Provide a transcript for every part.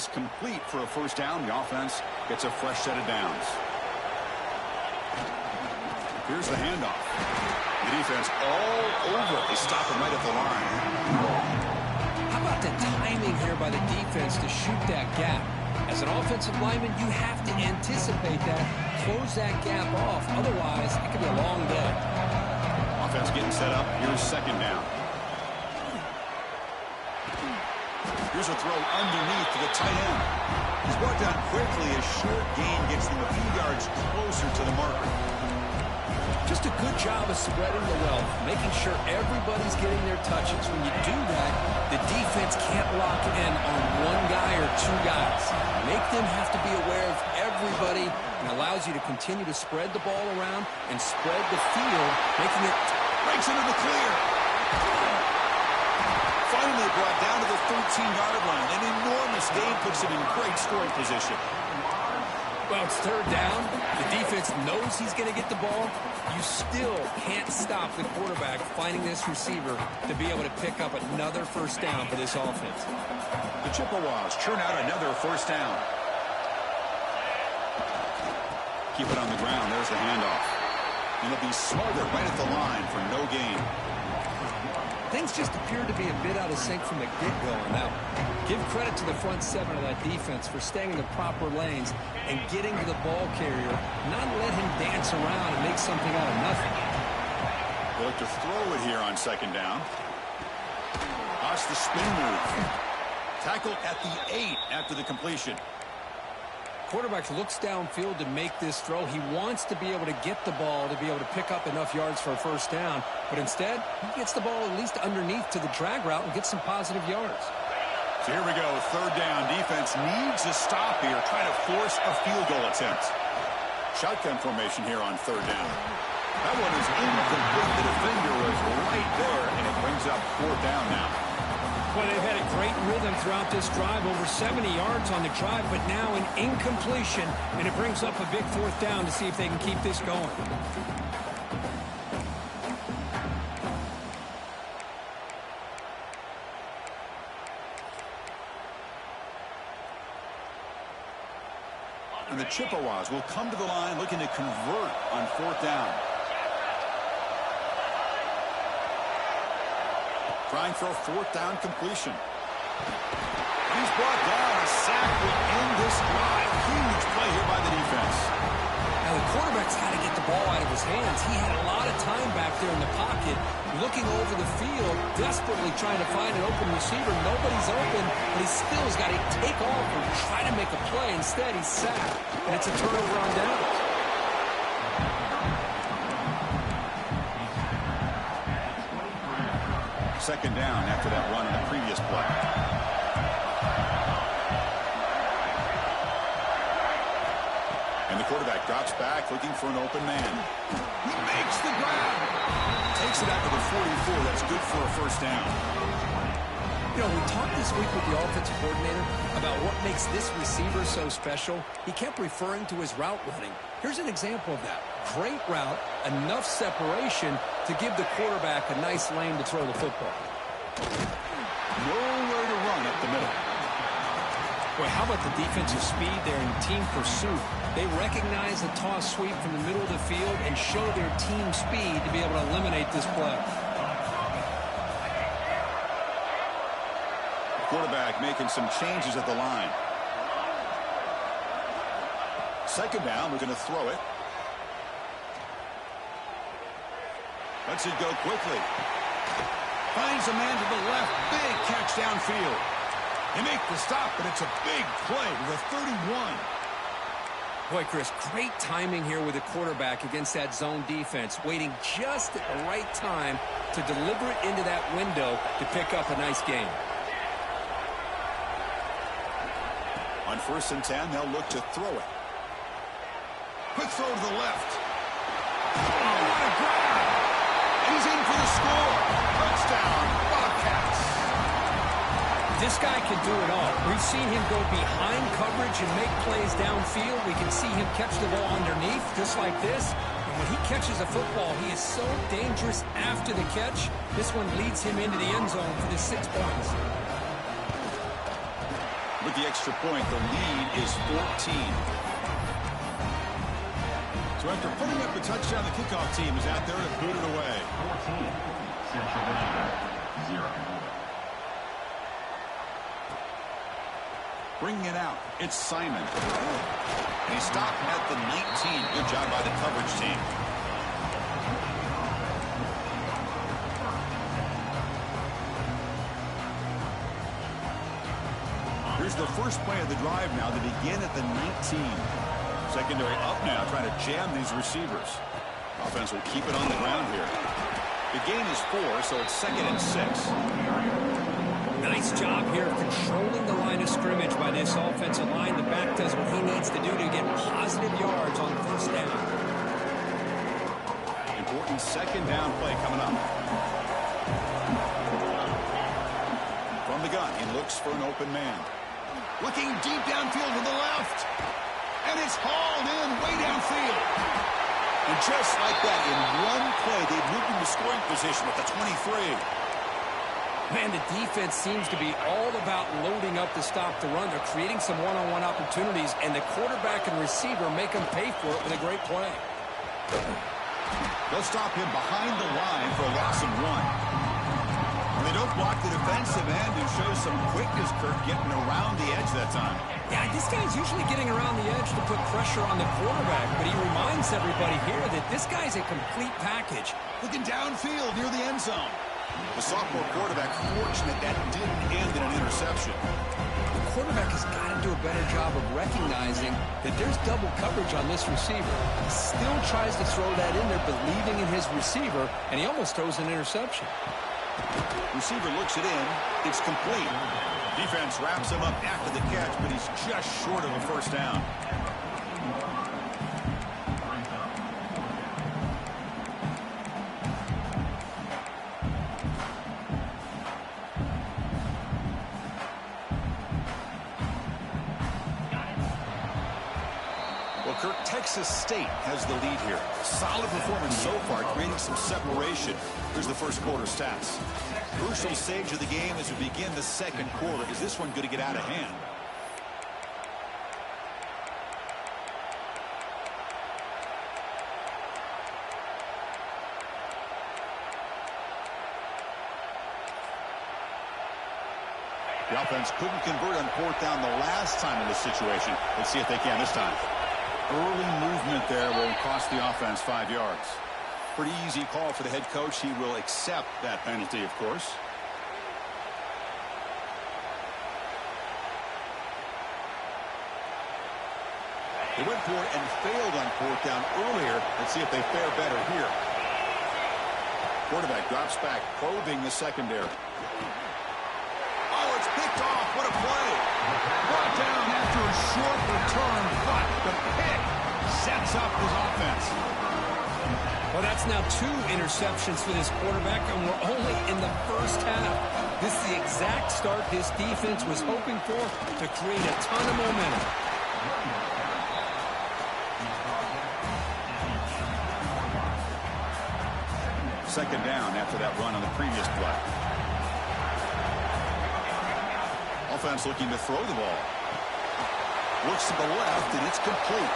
pass complete for a first down. The offense gets a fresh set of downs. Here's the handoff. The defense all over it. They stop him right at the line. How about the timing here by the defense to shoot that gap? As an offensive lineman, you have to anticipate that, close that gap off. Otherwise, it could be a long day. Offense getting set up. Here's second down. Here's a throw underneath to the tight end. He's brought down quickly. A short gain gets them a few yards closer to the marker. Just a good job of spreading the wealth, making sure everybody's getting their touches. When you do that, the defense can't lock in on one guy or two guys. Make them have to be aware of everybody, and allows you to continue to spread the ball around and spread the field, making it breaks into the clear. Finally brought down to the 13-yard line. An enormous gain puts him in great scoring position. Well, it's third down. The defense knows he's going to get the ball. You still can't stop the quarterback finding this receiver to be able to pick up another first down for this offense. The Chippewas churn out another first down. Keep it on the ground. There's the handoff. And it'll be smothered right at the line for no gain. Things just appear to be a bit out of sync from the get-go. Now, give credit to the front seven of that defense for staying in the proper lanes and getting to the ball carrier, not let him dance around and make something out of nothing. They look to throw it here on second down. Watch the spin move. Tackled at the 8 after the completion. Quarterback looks downfield to make this throw. He wants to be able to get the ball to be able to pick up enough yards for a first down. But instead, he gets the ball at least underneath to the drag route and gets some positive yards. So here we go. Third down. Defense needs a stop here. Trying to force a field goal attempt. Shotgun formation here on third down. That one is incomplete. The defender was right there, and it brings up fourth down now. Well, they've had a great rhythm throughout this drive, over 70 yards on the drive, but now an incompletion, and it brings up a big fourth down to see if they can keep this going. And the Chippewas will come to the line looking to convert on fourth down. Trying for a fourth down completion. He's brought down. A sack will end this drive. Huge play here by the defense. Now the quarterback's got to get the ball out of his hands. He had a lot of time back there in the pocket, looking over the field, desperately trying to find an open receiver. Nobody's open, but he still has got to take off or try to make a play. Instead, he's sacked, and it's a turnover on downs. Second down after that run in the previous play. And the quarterback drops back looking for an open man. He makes the grab. Takes it out to the 44. That's good for a first down. You know, we talked this week with the offensive coordinator about what makes this receiver so special. He kept referring to his route running. Here's an example of that. Great route, enough separation to give the quarterback a nice lane to throw the football. Nowhere to run up the middle. Boy, how about the defensive speed there in team pursuit? They recognize the toss sweep from the middle of the field and show their team speed to be able to eliminate this play. Quarterback making some changes at the line. Second down, we're going to throw it. Lets it go quickly. Finds a man to the left. Big catch downfield. They make the stop, but it's a big play with a 31. Boy, Chris, great timing here with the quarterback against that zone defense, waiting just at the right time to deliver it into that window to pick up a nice gain. On 1st and 10, they'll look to throw it. Quick throw to the left. Oh, what a grab! And he's in for the score. Touchdown, Bobcats. This guy can do it all. We've seen him go behind coverage and make plays downfield. We can see him catch the ball underneath, just like this. And when he catches a football, he is so dangerous after the catch. This one leads him into the end zone for the 6 points. With the extra point, the lead is 14. So after putting up the touchdown, the kickoff team is out there to boot it away. 14, Central Michigan, 0. Bringing it out, it's Simon. And he stopped at the 19. Good job by the coverage team. Here's the first play of the drive now to begin at the 19. Secondary up now, trying to jam these receivers. Offense will keep it on the ground here. The gain is 4, so it's 2nd and 6. Nice job here of controlling the line of scrimmage by this offensive line. The back does what he needs to do to get positive yards on first down. Important second down play coming up. From the gun, he looks for an open man. Looking deep downfield to the left. And it's hauled in way downfield. And just like that, in one play, they've moved into scoring position at the 23. Man, the defense seems to be all about loading up to stop the run. They're creating some one-on-one opportunities, and the quarterback and receiver make them pay for it with a great play. They'll stop him behind the line for a loss of 1. They don't block the defensive end, who shows some quickness, Kirk, getting around the edge that time. Yeah, this guy's usually getting around the edge to put pressure on the quarterback, but he reminds everybody here that this guy's a complete package. Looking downfield near the end zone. The sophomore quarterback fortunate that didn't end in an interception. The quarterback has got to do a better job of recognizing that there's double coverage on this receiver. He still tries to throw that in there, believing in his receiver, and he almost throws an interception. Receiver looks it in. It's complete. Defense wraps him up after the catch, but he's just short of a first down. Well, Kirk, Texas State has the lead here. Solid performance so far, creating some separation. Here's the first quarter stats. Crucial stage of the game as we begin the second quarter. Is this one going to get out of hand? The offense couldn't convert on 4th down the last time in this situation. Let's see if they can this time. Early movement there will cost the offense 5 yards. Pretty easy call for the head coach. He will accept that penalty, of course. They went for it and failed on 4th down earlier. Let's see if they fare better here. Quarterback drops back, probing the secondary. Oh, it's picked off. What a play. Brought down after a short return, but the pick sets up his offense. Well, that's now 2 interceptions for this quarterback, and we're only in the first half. This is the exact start this defense was hoping for to create a ton of momentum. Second down after that run on the previous play. Offense looking to throw the ball. Looks to the left, and it's complete.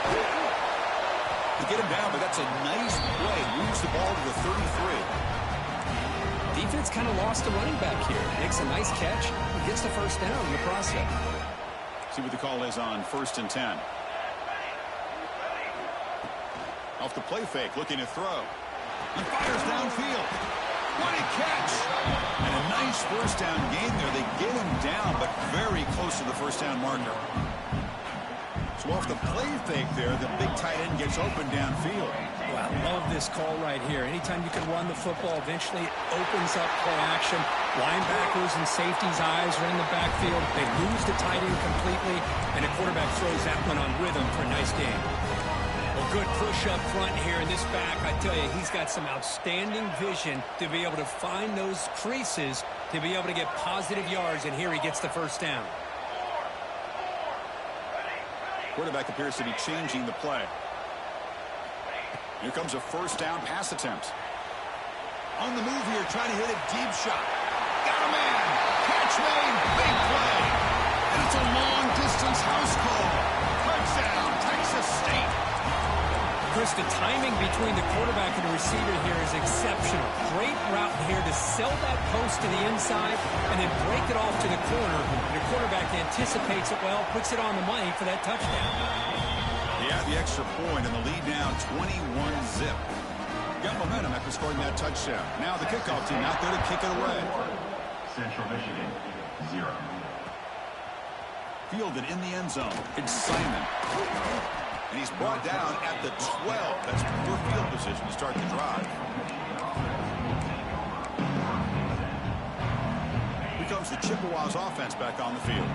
To get him down, but that's a nice play. Moves the ball to the 33. Defense kind of lost a running back here. Makes a nice catch. He gets the first down in the process. See what the call is on 1st and 10. Off the play fake, looking to throw. He fires downfield. What a catch! And a nice first down gain there. They get him down, but very close to the first down marker. So off the play fake there, the big tight end gets open downfield. Well, I love this call right here. Anytime you can run the football, eventually it opens up play action. Linebackers and safeties' eyes are in the backfield. They lose the tight end completely, and the quarterback throws that one on rhythm for a nice game. Well, good push up front here in this back. I tell you, he's got some outstanding vision to be able to find those creases, to be able to get positive yards, and here he gets the first down. Quarterback appears to be changing the play. Here comes a first down pass attempt. On the move here, trying to hit a deep shot. Got a man. Catch made. Big play. And It's a long-distance house call. Touchdown, Texas State. Chris, the timing between the quarterback and the receiver here is exceptional. Great route here to sell that post to the inside and then break it off to the corner. The quarterback anticipates it well, puts it on the money for that touchdown. Yeah, the extra point and the lead now 21-zip. Got momentum after scoring that touchdown. Now the kickoff team out there to kick it away. Central Michigan, 0. Fielded in the end zone. It's Simon. And he's brought down at the 12. That's poor field position to start the drive. Here comes the Chippewas offense back on the field.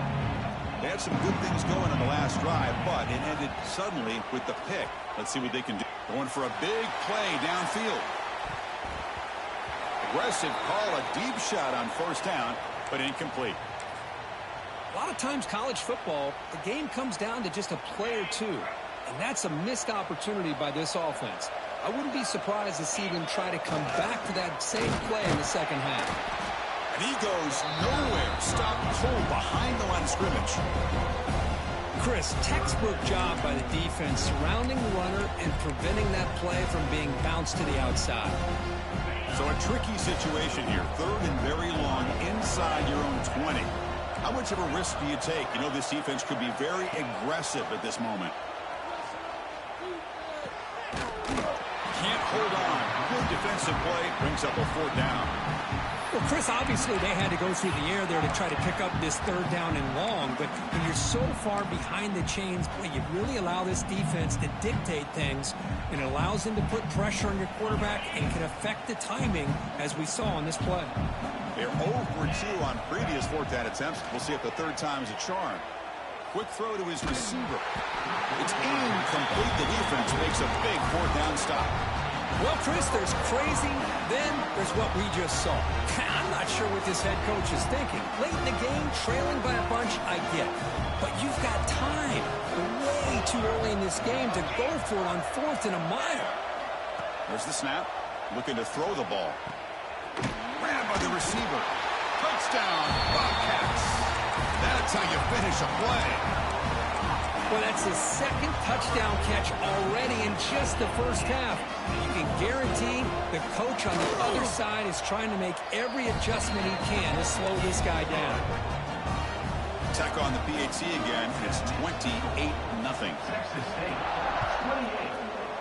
They had some good things going on the last drive, but it ended suddenly with the pick. Let's see what they can do. Going for a big play downfield. Aggressive call, a deep shot on first down, but incomplete. A lot of times college football, the game comes down to just a play or two. And that's a missed opportunity by this offense. I wouldn't be surprised to see them try to come back to that same play in the second half. And he goes nowhere. Stop cold behind the line of scrimmage. Chris, textbook job by the defense surrounding the runner and preventing that play from being bounced to the outside. So a tricky situation here. Third and very long inside your own 20. How much of a risk do you take? You know this defense could be very aggressive at this moment. Can't hold on. Good defensive play. Brings up a fourth down. Well, Chris, obviously they had to go through the air there to try to pick up this third down and long. But when you're so far behind the chains, boy, you really allow this defense to dictate things. It allows them to put pressure on your quarterback and can affect the timing, as we saw on this play. They're 0 for 2 on previous fourth down attempts. We'll see if the third time is a charm. Quick throw to his receiver. It's incomplete. The defense makes a big fourth down stop. Well, Chris, there's crazy, then there's what we just saw. I'm not sure what this head coach is thinking. Late in the game, trailing by a bunch, I get. But you've got time. Way too early in this game to go for it on 4th and a mile. There's the snap. Looking to throw the ball. Grabbed by the receiver. Touchdown, Bobcats. That's how you finish a play. Well, that's his second touchdown catch already in just the first half. You can guarantee the coach on the other side is trying to make every adjustment he can to slow this guy down. Tech on the PAT again. It's 28-0. Texas State, 28.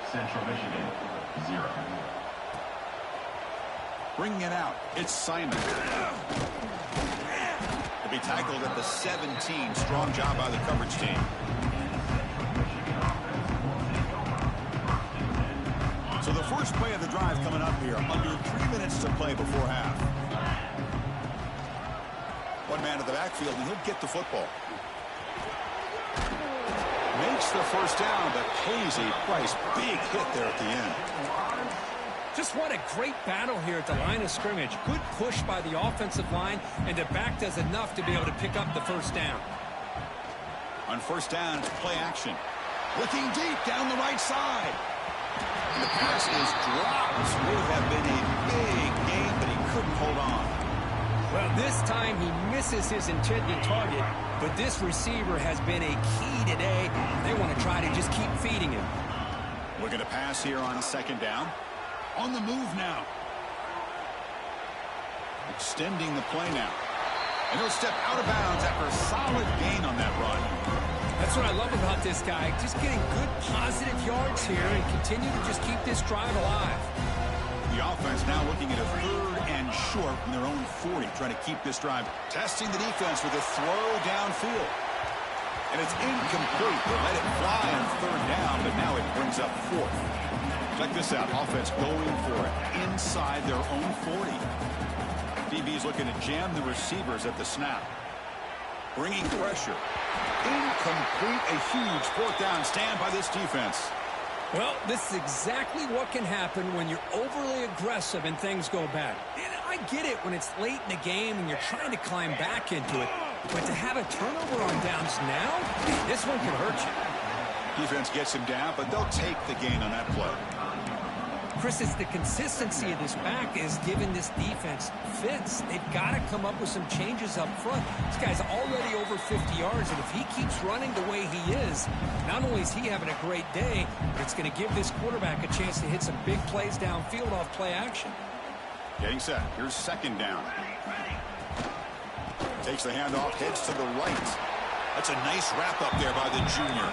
Central Michigan, 0. Bringing it out. It's Simon. He'll be tackled at the 17. Strong job by the coverage team. So the first play of the drive coming up here. Under 3 minutes to play before half. One man to the backfield, and he'll get the football. Makes the first down, but pays a price. Big hit there at the end. Just what a great battle here at the line of scrimmage. Good push by the offensive line, and the back does enough to be able to pick up the first down. On first down, it's play action. Looking deep down the right side. And the pass is dropped. This would have been a big gain, but he couldn't hold on. Well, this time he misses his intended target, but this receiver has been a key today. They want to try to just keep feeding him. Looking to pass here on second down. On the move now. Extending the play now. And he'll step out of bounds after a solid gain on that run. That's what I love about this guy. Just getting good positive yards here and continue to just keep this drive alive. The offense now looking at a third and short from their own 40, trying to keep this drive. Testing the defense with a throw downfield. And it's incomplete. They let it fly on third down, but now it brings up fourth. Check this out. Offense going for it inside their own 40. DB's looking to jam the receivers at the snap. Bringing pressure. Incomplete. A huge fourth down stand by this defense. Well, this is exactly what can happen when you're overly aggressive and things go bad. And I get it when it's late in the game and you're trying to climb back into it. But to have a turnover on downs now, this one could hurt you. Defense gets him down, but they'll take the gain on that play. Chris, it's the consistency of this back is giving this defense fits. They've got to come up with some changes up front. This guy's already over 50 yards, and if he keeps running the way he is, not only is he having a great day, but it's going to give this quarterback a chance to hit some big plays downfield off play action. Getting set. Here's second down. Takes the handoff, heads to the right. That's a nice wrap up there by the junior.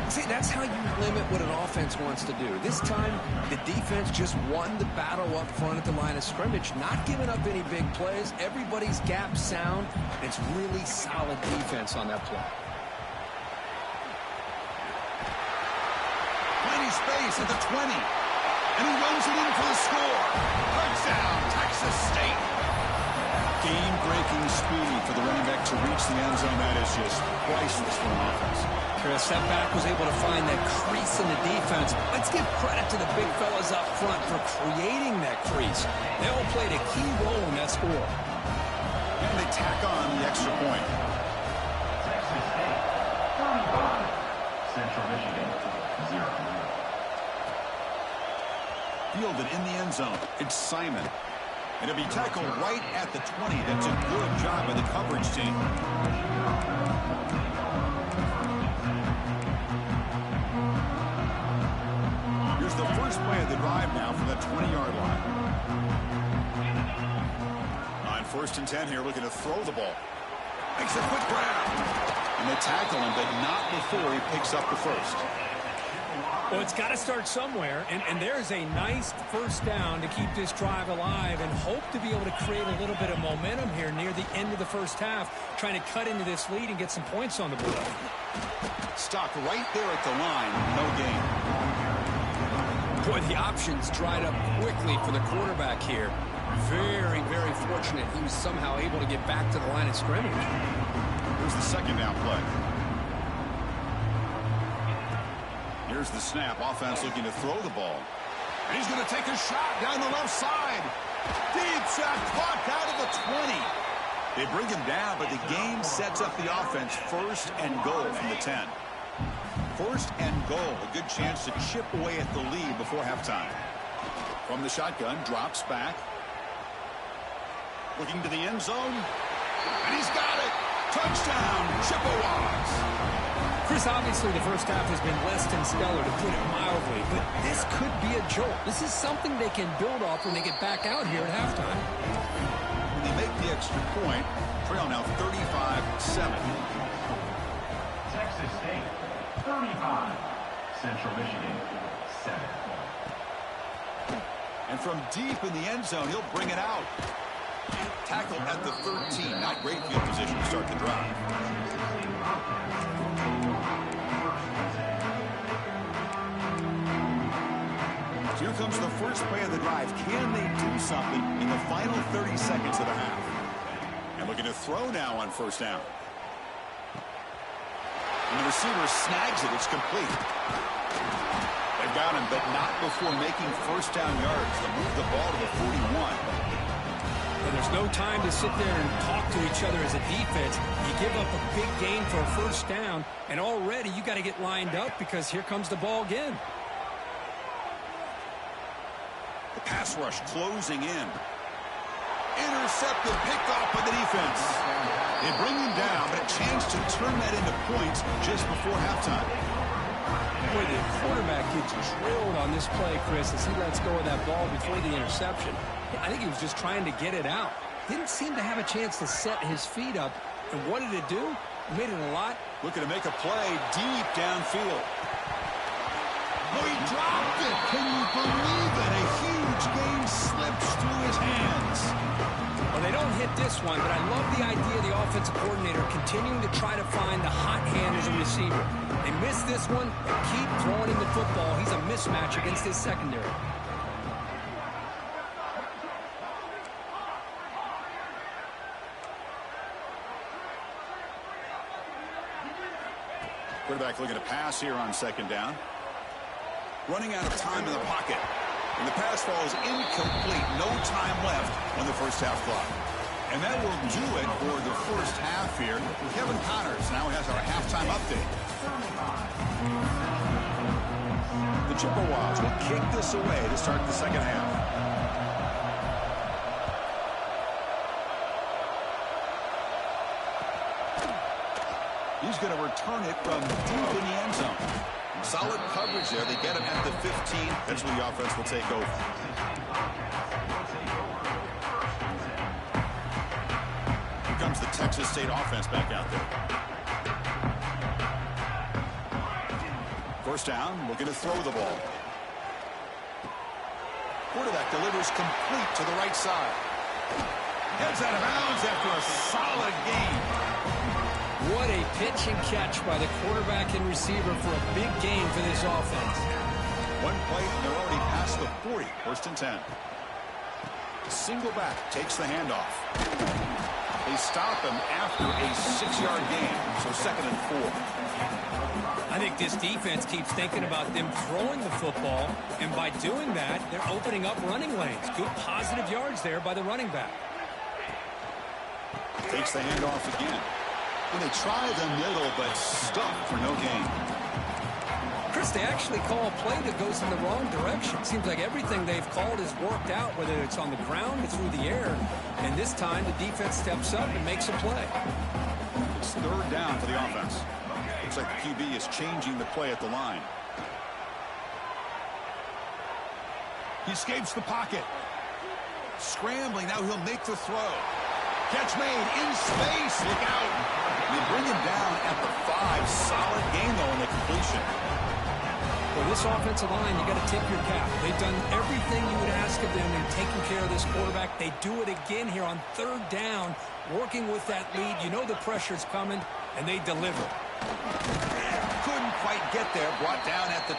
See, that's how you limit what an offense wants to do. This time, the defense just won the battle up front at the line of scrimmage, not giving up any big plays. Everybody's gap sound. It's really solid defense on that play. Plenty space at the 20. And he runs it in for the score. Touchdown, Texas State. Game-breaking speed for the running back to reach the end zone. That is just priceless for an offense. Chris, that back was able to find that crease in the defense. Let's give credit to the big fellas up front for creating that crease. They all played a key role in that score. And they tack on the extra point. Texas State, 35. Central Michigan, 0. Fielded in the end zone. It's Simon. And it'll be tackled right at the 20. That's a good job by the coverage team. Here's the first play of the drive now from the 20-yard line. On 1st and 10 here, looking to throw the ball. Makes a quick grab. And they tackle him, but not before he picks up the first. Well, it's got to start somewhere, and there's a nice first down to keep this drive alive and hope to be able to create a little bit of momentum here near the end of the first half, trying to cut into this lead and get some points on the board. Stopped right there at the line, no gain. Boy, the options dried up quickly for the quarterback here. Very, very fortunate he was somehow able to get back to the line of scrimmage. Here's the second down play. Here's the snap. Offense looking to throw the ball. And he's going to take a shot down the left side. Deep shot caught out of the 20. They bring him down, but the game sets up the offense. 1st and goal from the 10. 1st and goal. A good chance to chip away at the lead before halftime. From the shotgun, drops back. Looking to the end zone. And he's got it. Touchdown, Chippewas. Chris, obviously the first half has been less than stellar, to put it mildly, but this could be a jolt. This is something they can build off when they get back out here at halftime. When they make the extra point, trail now 35-7. Texas State, 35. Central Michigan, 7. And from deep in the end zone, he'll bring it out. Tackled at the 13. Not great field position to start the drive. Here comes the first play of the drive. Can they do something in the final 30 seconds of the half? And looking to throw now on 1st down. And the receiver snags it. It's complete. They've got him, but not before making 1st down yards. They'll move the ball to the 41. And there's no time to sit there and talk to each other as a defense. You give up a big gain for a 1st down, and already you got to get lined up because here comes the ball again. The pass rush closing in. Intercepted, picked off by the defense. They bring him down, but a chance to turn that into points just before halftime. Boy, the quarterback gets drilled on this play, Chris, as he lets go of that ball before the interception. I think he was just trying to get it out. Didn't seem to have a chance to set his feet up. And what did it do? It made it a lot. Looking to make a play deep downfield. Oh, he dropped it. Can you believe it? A huge game slips through his hands. Well, they don't hit this one, but I love the idea of the offensive coordinator continuing to try to find the hot hand as a receiver. They miss this one, keep throwing him the football. He's a mismatch against his secondary. Quarterback looking to pass here on 2nd down. Running out of time in the pocket. And the pass falls incomplete. No time left on the first half clock. And that will do it for the first half here. Kevin Connors now has our halftime update. The Chippewas will kick this away to start the second half. He's going to return it from deep in the end zone. Solid coverage there. They get him at the 15. That's where the offense will take over. Here comes the Texas State offense back out there. First down, looking to throw the ball. Quarterback delivers complete to the right side. Heads out of bounds after a solid gain. What a pitch and catch by the quarterback and receiver for a big gain for this offense. One play, they're already past the 40. First and 10. Single back takes the handoff. They stop him after a 6-yard gain, so second and 4. I think this defense keeps thinking about them throwing the football, and by doing that, they're opening up running lanes. Good positive yards there by the running back. Takes the handoff again. And they try the middle, but stuck for no gain. Chris, they actually call a play that goes in the wrong direction. Seems like everything they've called has worked out, whether it's on the ground or through the air. And this time, the defense steps up and makes a play. It's third down for the offense. Looks like the QB is changing the play at the line. He escapes the pocket. Scrambling, now he'll make the throw. Catch made in space. Look out. They bring him down at the 5. Solid game, though, in the completion. For this offensive line, you got to tip your cap. They've done everything you would ask of them in taking care of this quarterback. They do it again here on third down, working with that lead. You know the pressure's coming, and they deliver. Couldn't quite get there. Brought down at the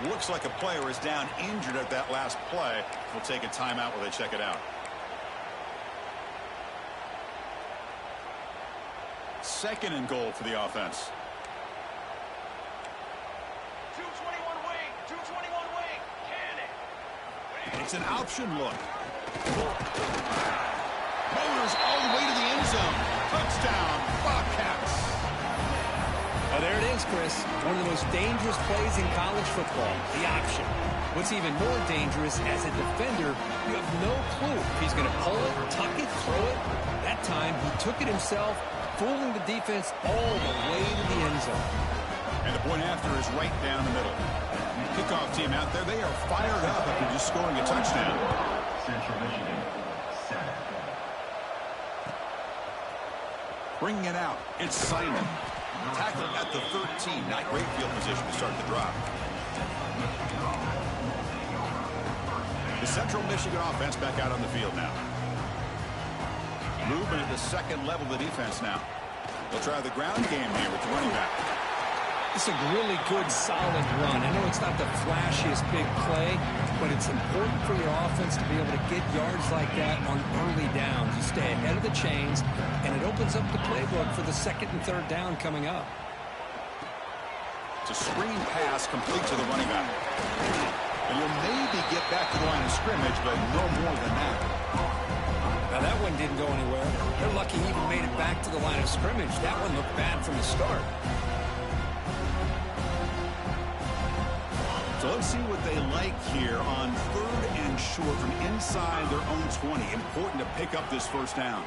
2. Looks like a player is down injured at that last play. We'll take a timeout while they check it out. Second and goal for the offense. 221 wing, 221 wing, cannon. It's an option look. Motors all the way to the end zone. Touchdown, Bobcats. Oh, there it is, Chris. One of the most dangerous plays in college football, the option. What's even more dangerous, as a defender, you have no clue if he's going to pull it, tuck it, throw it. That time, he took it himself, fooling the defense all the way to the end zone. And the point after is right down the middle. Kickoff team out there, they are fired up after just scoring a touchdown. Central Michigan, 7. Bringing it out, it's Simon. Tackled at the 13. Not great field position to start the drive. The Central Michigan offense back out on the field now. Movement at the second level of the defense now. They'll try the ground game here with the running back. It's a really good, solid run. I know it's not the flashiest big play, but it's important for your offense to be able to get yards like that on early downs. You stay ahead of the chains, and it opens up the playbook for the second and third down coming up. It's a screen pass complete to the running back. And you'll maybe get back to the line of scrimmage, but no more than that. Now, that one didn't go anywhere. They're lucky he even made it back to the line of scrimmage. That one looked bad from the start. So let's see what they like here on third and short from inside their own 20. Important to pick up this first down.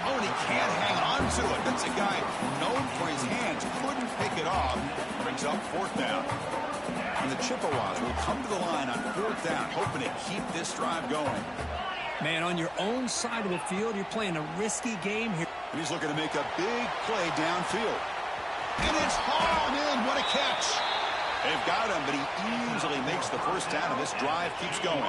Oh, and he can't hang on to it. That's a guy known for his hands. Couldn't pick it off. Brings up fourth down. And the Chippewas will come to the line on fourth down, hoping to keep this drive going. Man, on your own side of the field, you're playing a risky game here. And he's looking to make a big play downfield. And it's hauled in. What a catch. They've got him, but he easily makes the first down, and this drive keeps going.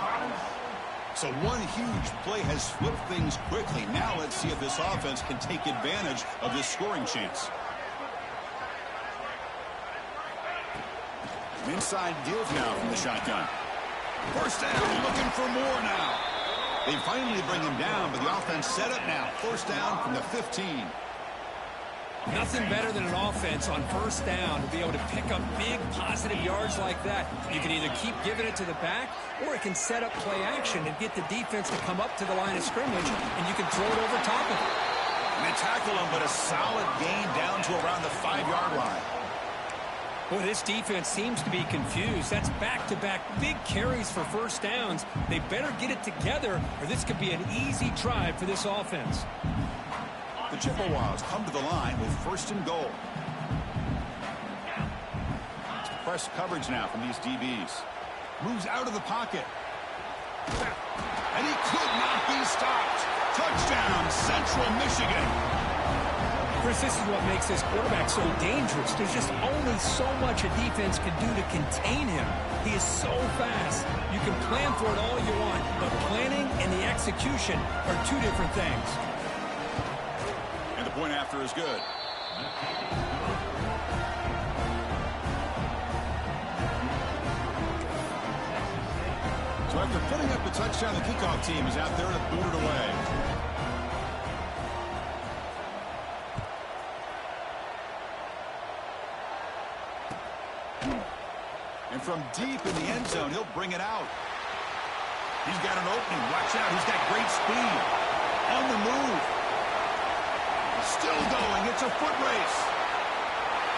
So one huge play has flipped things quickly. Now let's see if this offense can take advantage of this scoring chance. Inside deals now from the shotgun. First down, looking for more now. They finally bring him down, but the offense set up now. First down from the 15. Nothing better than an offense on first down to be able to pick up big positive yards like that. You can either keep giving it to the back, or it can set up play action and get the defense to come up to the line of scrimmage, and you can throw it over top of it. And they tackle him, but a solid gain down to around the 5-yard line. Well, this defense seems to be confused. That's back-to-back big carries for first downs. They better get it together, or this could be an easy drive for this offense. The Chippewas come to the line with first and goal. It's press coverage now from these DBs. Moves out of the pocket. And he could not be stopped. Touchdown, Central Michigan. Chris, this is what makes this quarterback so dangerous. There's just only so much a defense can do to contain him. He is so fast. You can plan for it all you want, but planning and the execution are two different things. And the point after is good. So after putting up the touchdown, the kickoff team is out there to boot it away. And from deep in the end zone, he'll bring it out. He's got an opening. Watch out. He's got great speed. On the move. Still going. It's a foot race.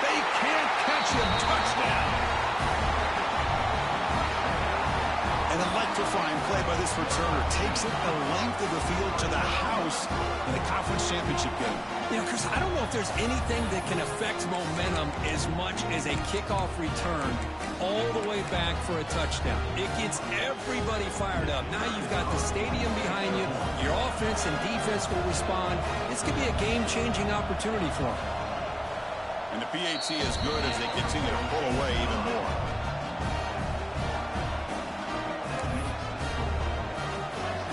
They can't catch him. Touchdown. An electrifying play by this returner. Takes it the length of the field to the house in a conference championship game. You know, Chris, I don't know if there's anything that can affect momentum as much as a kickoff return all the way back for a touchdown. It gets everybody fired up. Now you've got the stadium behind you. Your offense and defense will respond. This could be a game-changing opportunity for them. And the PAT is good as they continue to pull away even more.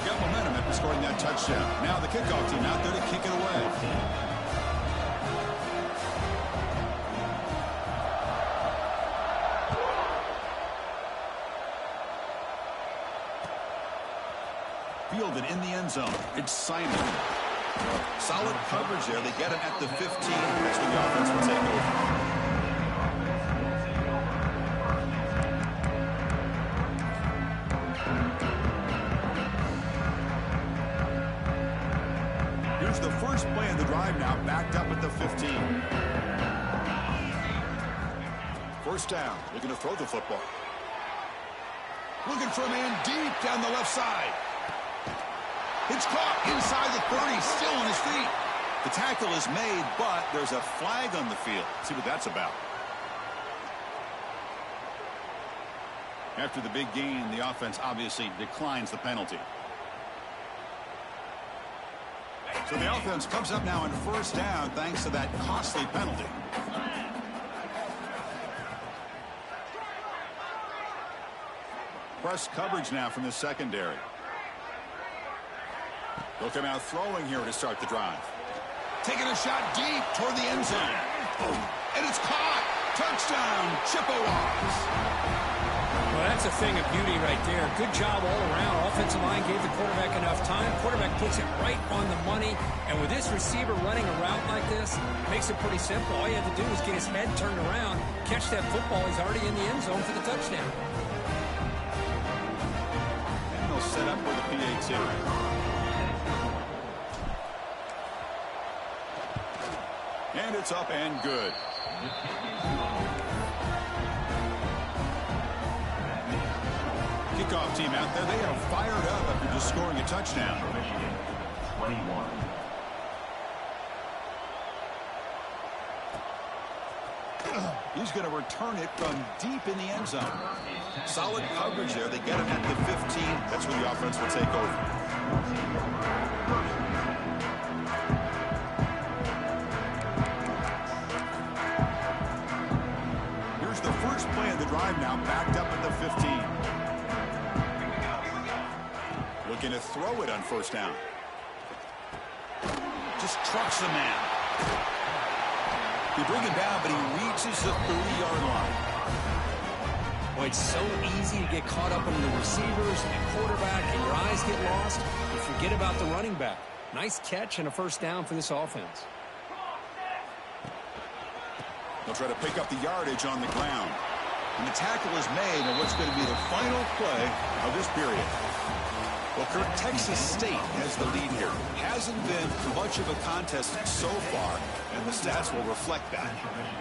Got momentum after scoring that touchdown. Now the kickoff team out there to kick it away. Fielded in the end zone. It's Simon. Solid coverage there. They get him at the 15. That's when the offense will take over. Here's the first play of the drive now, backed up at the 15. First down, looking to throw the football. Looking for a man deep down the left side. It's caught inside the 30, still on his feet. The tackle is made, but there's a flag on the field. See what that's about. After the big gain, the offense obviously declines the penalty. So the offense comes up now on first down thanks to that costly penalty. Press coverage now from the secondary. They'll come out throwing here to start the drive. Taking a shot deep toward the end zone. And it's caught. Touchdown, Chippewas. Well, that's a thing of beauty right there. Good job all around. Offensive line gave the quarterback enough time. Quarterback puts it right on the money. And with this receiver running a route like this, makes it pretty simple. All you have to do is get his head turned around, catch that football. He's already in the end zone for the touchdown. And they'll set up for the PAT. And it's up and good. Kickoff team out there. They are fired up after just scoring a touchdown. Michigan, 21. He's going to return it from deep in the end zone. Solid coverage there. They get him at the 15. That's where the offense will take over. The first play of the drive now, backed up at the 15. Looking to throw it on first down. Just trucks the man. They bring him down, but he reaches the 30-yard line. Boy, it's so easy to get caught up in the receivers and quarterback, and your eyes get lost. You forget about the running back. Nice catch and a first down for this offense. They'll try to pick up the yardage on the ground. And the tackle is made on what's going to be the final play of this period. Well, Kirk, Texas State has the lead here. Hasn't been much of a contest so far, and the stats will reflect that.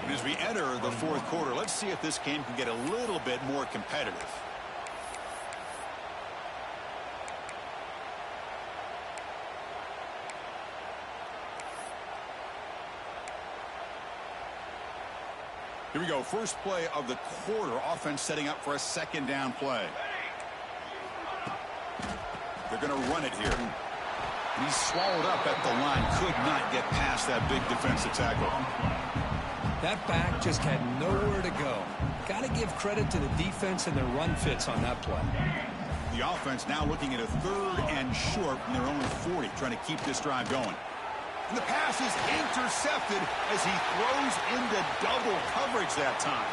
And as we enter the fourth quarter, let's see if this game can get a little bit more competitive. Here we go. First play of the quarter. Offense setting up for a second down play. They're going to run it here. He's swallowed up at the line. Could not get past that big defensive tackle. That back just had nowhere to go. Got to give credit to the defense and their run fits on that play. The offense now looking at a 3rd and short from their own 40, trying to keep this drive going. And the pass is intercepted as he throws into double coverage that time.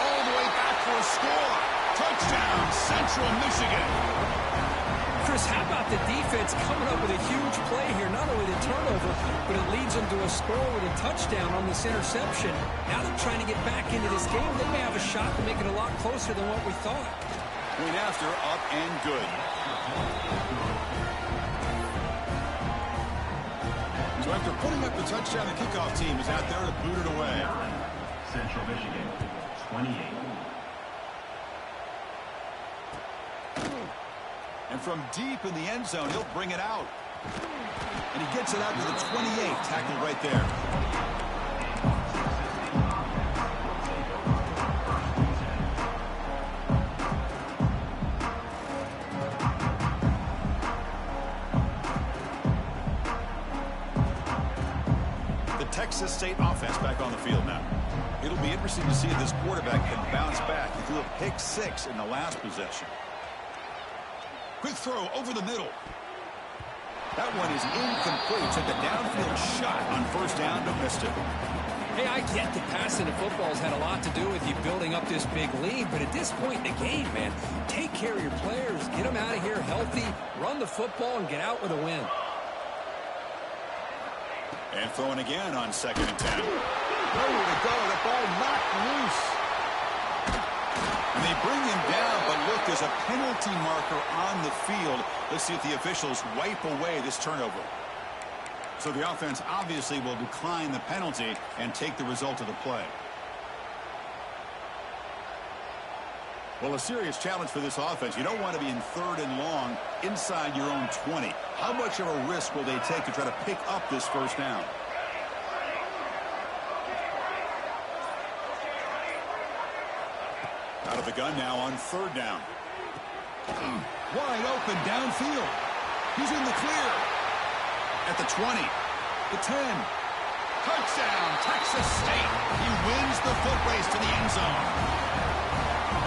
All the way back for a score. Touchdown, Central Michigan. Chris, how about the defense coming up with a huge play here? Not only the turnover, but it leads them to a score with a touchdown on this interception. Now they're trying to get back into this game. They may have a shot to make it a lot closer than what we thought. Point after, up and good. So after putting up the touchdown, the kickoff team is out there to boot it away. Central Michigan, 28. And from deep in the end zone, he'll bring it out. And he gets it out to the 28, tackled right there. The Texas State offense back on the field now. It'll be interesting to see if this quarterback can bounce back. He threw a pick 6 in the last possession. Quick throw over the middle. That one is incomplete. Took a downfield shot on first down, but missed it. Hey, I get the passing of football's had a lot to do with you building up this big lead, but at this point in the game, man, take care of your players. Get them out of here healthy, run the football, and get out with a win. And throwing again on 2nd and 10. Nowhere to go. The ball knocked loose. And they bring him down, but look, there's a penalty marker on the field. Let's see if the officials wipe away this turnover. So the offense obviously will decline the penalty and take the result of the play. Well, a serious challenge for this offense. You don't want to be in 3rd and long inside your own 20. How much of a risk will they take to try to pick up this first down? Out of the gun now on 3rd down. Wide open downfield. He's in the clear. At the 20. The 10. Touchdown, Texas State. He wins the foot race to the end zone.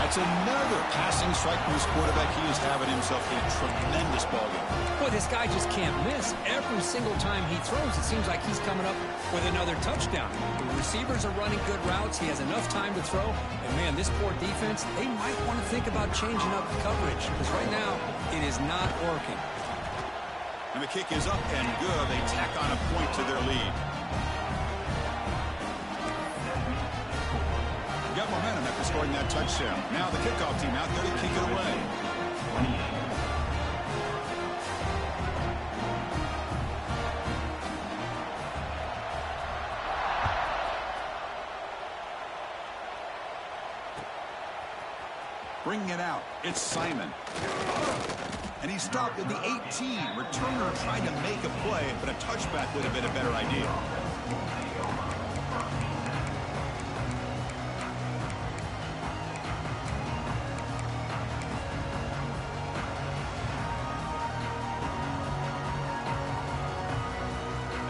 That's another passing strike from his quarterback. He is having himself a tremendous ball game. Boy, this guy just can't miss. Every single time he throws, it seems like he's coming up with another touchdown. The receivers are running good routes. He has enough time to throw. And, man, this poor defense, they might want to think about changing up the coverage because right now it is not working. And the kick is up and good. They tack on a point to their lead. Got momentum after scoring that touchdown. Now the kickoff team out there to kick it away. 28. Bringing it out. It's Simon. And he stopped at the 18. Returner tried to make a play, but a touchback would have been a better idea.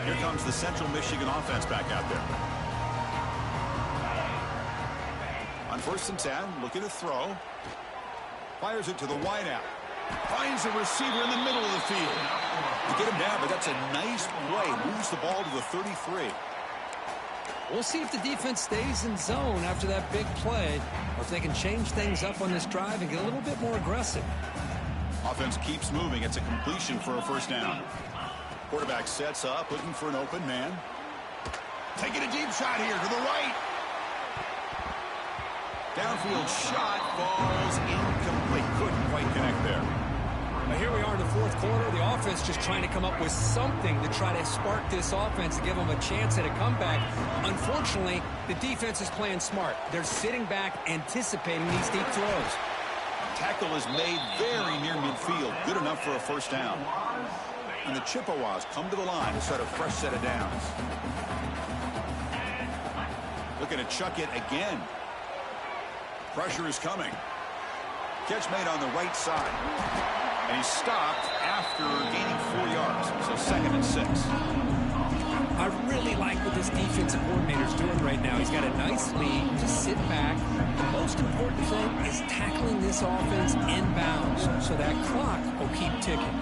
Here comes the Central Michigan offense back out there. On 1st and 10, looking to throw. Fires it to the wideout. Finds a receiver in the middle of the field. To get him down, but that's a nice play. Moves the ball to the 33. We'll see if the defense stays in zone after that big play, or if they can change things up on this drive and get a little bit more aggressive. Offense keeps moving. It's a completion for a first down. Quarterback sets up, looking for an open man. Taking a deep shot here to the right. Downfield shot falls incomplete. Couldn't quite connect there. Now here we are in the fourth quarter. The offense just trying to come up with something to try to spark this offense to give them a chance at a comeback. Unfortunately, the defense is playing smart. They're sitting back, anticipating these deep throws. Tackle is made very near midfield. Good enough for a first down. And the Chippewas come to the line to start a fresh set of downs. Looking to chuck it again. Pressure is coming. Catch made on the right side. And he's stopped after gaining 4 yards. So 2nd and 6. I really like what this defensive coordinator's doing right now. He's got a nice lead. Just sit back. The most important thing is tackling this offense inbounds so that clock will keep ticking.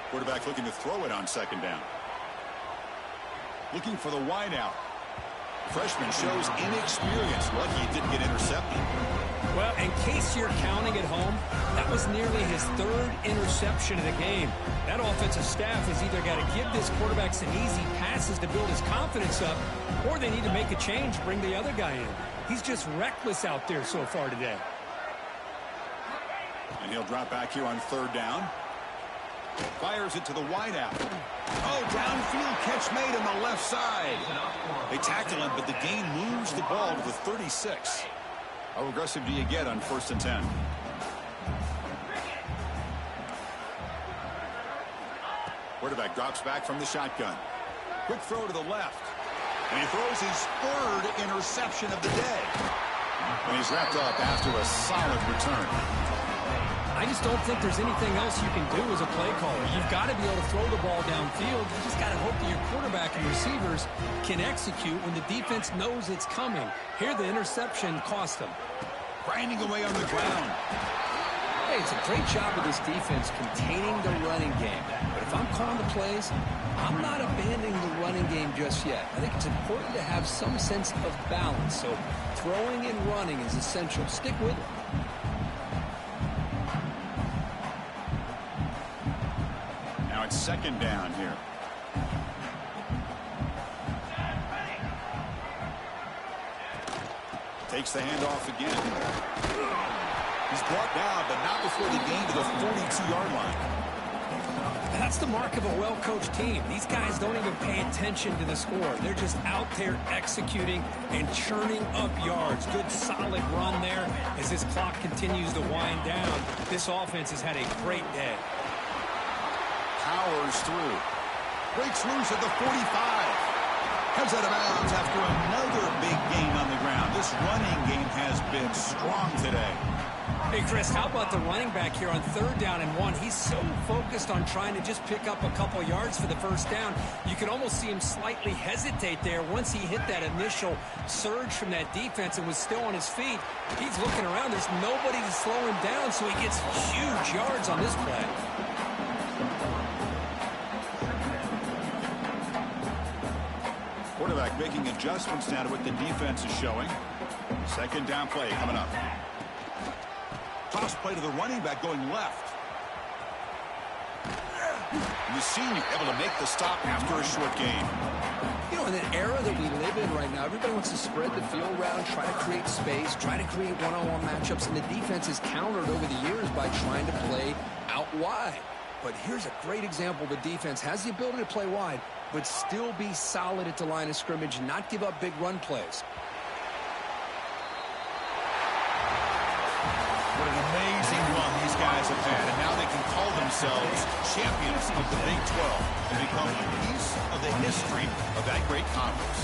Quarterback looking to throw it on 2nd down. Looking for the wideout. Freshman shows inexperience. Lucky he didn't get intercepted. Well, in case you're counting at home, that was nearly his 3rd interception of the game. That offensive staff has either got to give this quarterback some easy passes to build his confidence up, or they need to make a change, bring the other guy in. He's just reckless out there so far today. And he'll drop back here on 3rd down. Fires it to the wideout. Oh, downfield catch made on the left side. They tackle him, but the gain moves the ball to the 36. How aggressive do you get on 1st and 10? Quarterback drops back from the shotgun. Quick throw to the left. And he throws his 3rd interception of the day. And he's wrapped up after a solid return. I just don't think there's anything else you can do as a play caller. You've got to be able to throw the ball downfield. You just got to hope that your quarterback and receivers can execute when the defense knows it's coming. Here, the interception cost them. Grinding away on the ground. Hey, it's a great job of this defense containing the running game. But if I'm calling the plays, I'm not abandoning the running game just yet. I think it's important to have some sense of balance. So throwing and running is essential. Stick with it. Now it's 2nd down here. Takes the handoff again. He's brought down, but not before the gain to the 42-yard line. That's the mark of a well-coached team. These guys don't even pay attention to the score. They're just out there executing and churning up yards. Good, solid run there as this clock continues to wind down. This offense has had a great day. Powers through. Breaks loose at the 45. Heads out of bounds after another big gain on the ground. This running game has been strong today. Hey, Chris, how about the running back here on 3rd down and 1? He's so focused on trying to just pick up a couple yards for the first down. You can almost see him slightly hesitate there once he hit that initial surge from that defense and was still on his feet. He's looking around. There's nobody to slow him down, so he gets huge yards on this play. Quarterback making adjustments now to what the defense is showing. 2nd down play coming up. Toss play to the running back going left. And the senior able to make the stop after a short gain. You know, in the era that we live in right now, everybody wants to spread the field around, try to create space, try to create one-on-one matchups, and the defense is countered over the years by trying to play out wide. But here's a great example. The defense has the ability to play wide, but still be solid at the line of scrimmage, not give up big run plays. What an amazing run these guys have had, and now they can call themselves champions of the Big 12 and become a piece of the history of that great conference.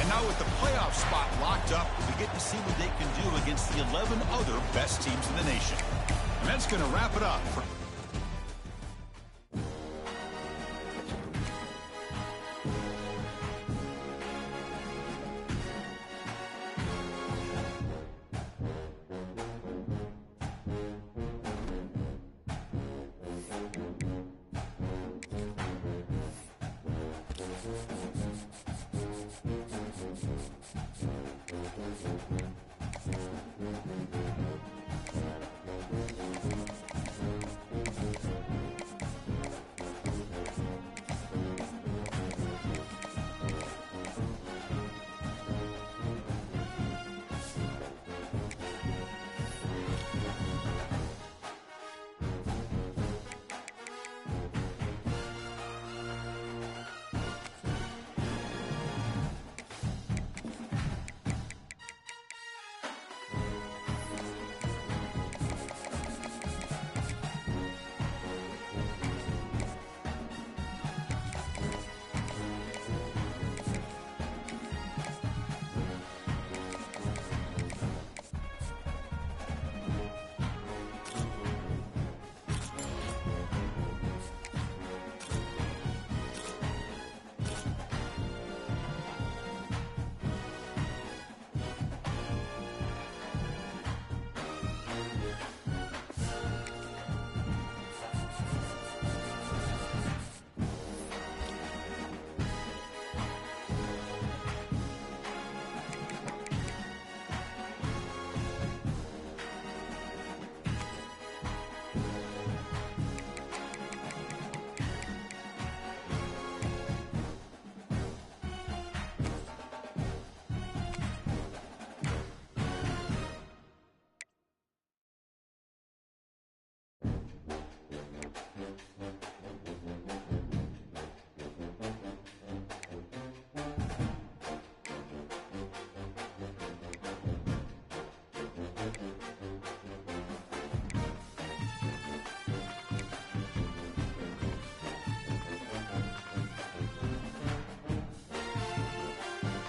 And now with the playoff spot locked up, we get to see what they can do against the 11 other best teams in the nation. And that's going to wrap it up for